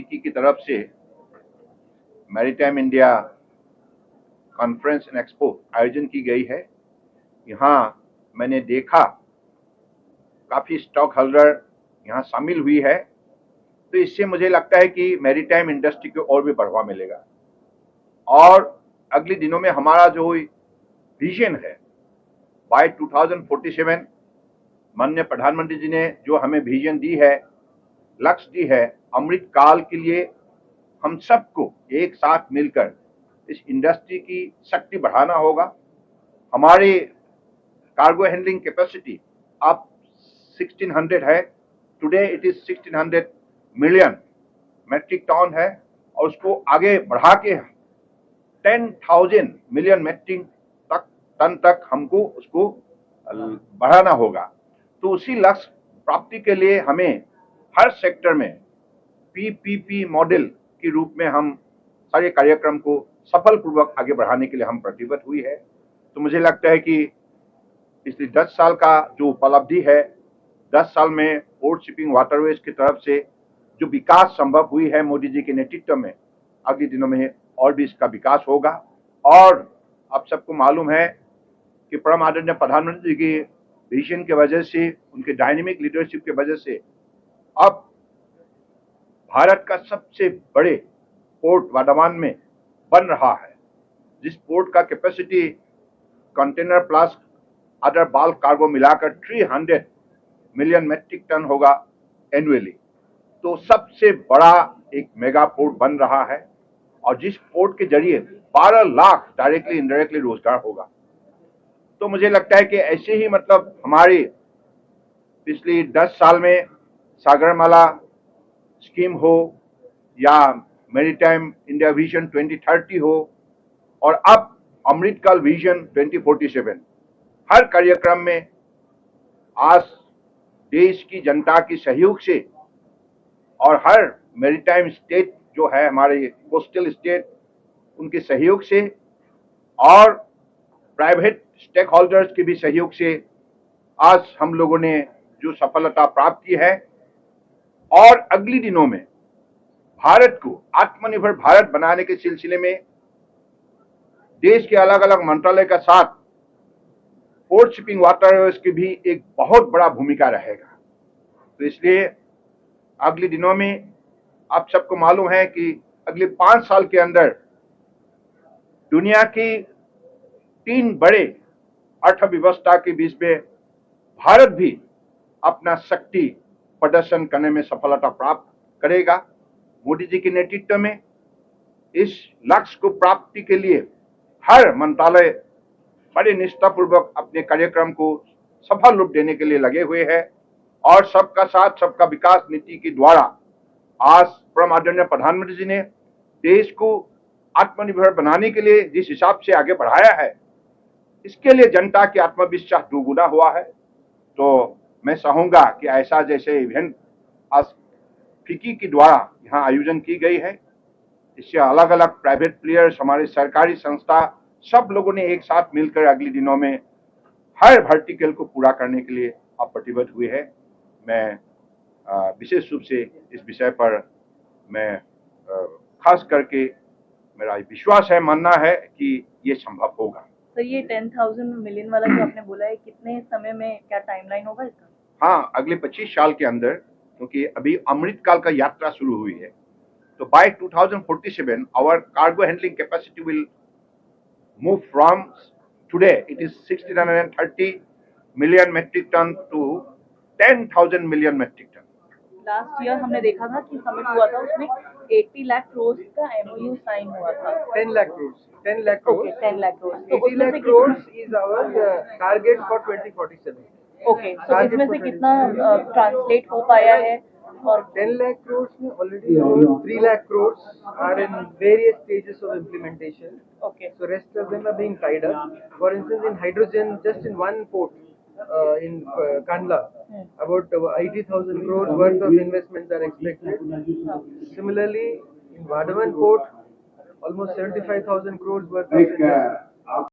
FICCI की तरफ से maritime India conference and expo आयोजन की गई है। यहाँ मैंने देखा काफ़ी स्टॉक होल्डर यहाँ शामिल हुई है, तो इससे मुझे लगता है कि मैरीटाइम इंडस्ट्री को और भी बढ़ावा मिलेगा। और अगले दिनों में हमारा जो विजन है बाय 2047, माननीय प्रधानमंत्री जी ने जो हमें विजन दी है, लक्ष्य दी है, अमृत काल के लिए हम सबको एक साथ मिलकर इस इंडस्ट्री की शक्ति बढ़ाना होगा। हमारी कार्गो हैंडलिंग कैपेसिटी अब 1600 है, today it is 1600 million metric tonne है, और उसको आगे बढ़ा के 10,000 मिलियन मेट्रिक टन तक हमको उसको बढ़ाना होगा। तो उसी लक्ष्य प्राप्ति के लिए हमें हर सेक्टर में पीपीपी मॉडल के रूप में हम सारे कार्यक्रम को सफल पूर्वक आगे बढ़ाने के लिए हम प्रतिबद्ध हुई है। तो मुझे लगता है कि पिछले 10 साल का जो उपलब्धि है, 10 साल में पोर्ट शिपिंग वाटरवेज की तरफ से जो विकास संभव हुई है मोदी जी के नेतृत्व में, अगले दिनों में और भी इसका विकास होगा। और आप सबको मालूम है कि परम आदरणीय प्रधानमंत्री जी की विजन के वजह से, उनके डायनेमिक लीडरशिप के वजह से अब भारत का सबसे बड़े पोर्ट वर्धमान में बन रहा है, जिस पोर्ट का capacity container plus other bulk cargo मिलाकर 300 मिलियन मेट्रिक टन होगा एनुअली। तो सबसे बड़ा एक मेगा पोर्ट बन रहा है, और जिस पोर्ट के जरिए 12 लाख डायरेक्टली इनडायरेक्टली रोजगार होगा। तो मुझे लगता है कि ऐसे ही मतलब हमारी पिछली 10 साल में सागरमाला स्कीम हो या मैरीटाइम इंडिया विजन 2030 हो, और अब अमृतकाल विजन 2047, हर कार्यक्रम में आज देश की जनता की सहयोग से और हर मैरीटाइम स्टेट जो है हमारे कोस्टल स्टेट, उनके सहयोग से और प्राइवेट स्टेक होल्डर्स के भी सहयोग से आज हम लोगों ने जो सफलता प्राप्त की है, और अगले दिनों में भारत को आत्मनिर्भर भारत बनाने के सिलसिले में देश के अलग अलग मंत्रालय का साथ पोर्ट शिपिंग वाटरवेज की भी एक बहुत बड़ा भूमिका रहेगा। तो इसलिए अगले दिनों में आप सबको मालूम है कि अगले 5 साल के अंदर दुनिया की 3 बड़े अर्थव्यवस्था के बीच में भारत भी अपना शक्ति प्रदर्शन करने में सफलता प्राप्त करेगा। मोदी जी के नेतृत्व में इस लक्ष्य को प्राप्ति के लिए हर मंत्रालय बड़े निष्ठापूर्वक अपने कार्यक्रम को सफल रूप देने के लिए लगे हुए हैं, और सबका साथ सबका विकास नीति के द्वारा आज परम आदरणीय प्रधानमंत्री जी ने देश को आत्मनिर्भर बनाने के लिए जिस हिसाब से आगे बढ़ाया है, इसके लिए जनता की आत्मविश्वास दोगुना हुआ है। तो मैं चाहूंगा कि ऐसा जैसे इवेंट आज फिक्की के द्वारा यहाँ आयोजन की गई है, इससे अलग अलग प्राइवेट प्लेयर्स, हमारे सरकारी संस्था, सब लोगों ने एक साथ मिलकर अगले दिनों में हर वर्टिकल को पूरा करने के लिए आप प्रतिबद्ध हुए हैं। मैं विशेष रूप से इस विषय पर मैं खास करके मेरा विश्वास है, मानना है कि ये संभव होगा। तो ये 10,000 मिलियन वाला जो आपने बोला है, कितने समय में, क्या टाइमलाइन होगा इसका? हाँ, अगले 25 साल के अंदर, क्योंकि अभी अमृतकाल का यात्रा शुरू हुई है, तो by 2047 our cargo handling capacity will move from today it is 1630 million metric tonne to 10,000 million metric tonne. Last year हमने देखा था कि समिट हुआ था, उसमें 80 लाख करोड़ का एमओयू साइन हुआ था। 10 lakh crores. 10 lakh crores. Okay, 10 lakh crores. 80 lakh crores is our target for 2047. Okay, तो इसमें से कितना ट्रांसलेट हो पाया है? और 10 lakh crores में already 3 lakh crores are in various stages of implementation. Okay. So rest of them are being tied up. For instance, in hydrogen, just in one port, in Kandla, about 80,000 crores worth of investments are expected. Similarly, in Vadhavan port, almost 75,000 crores worth of investments.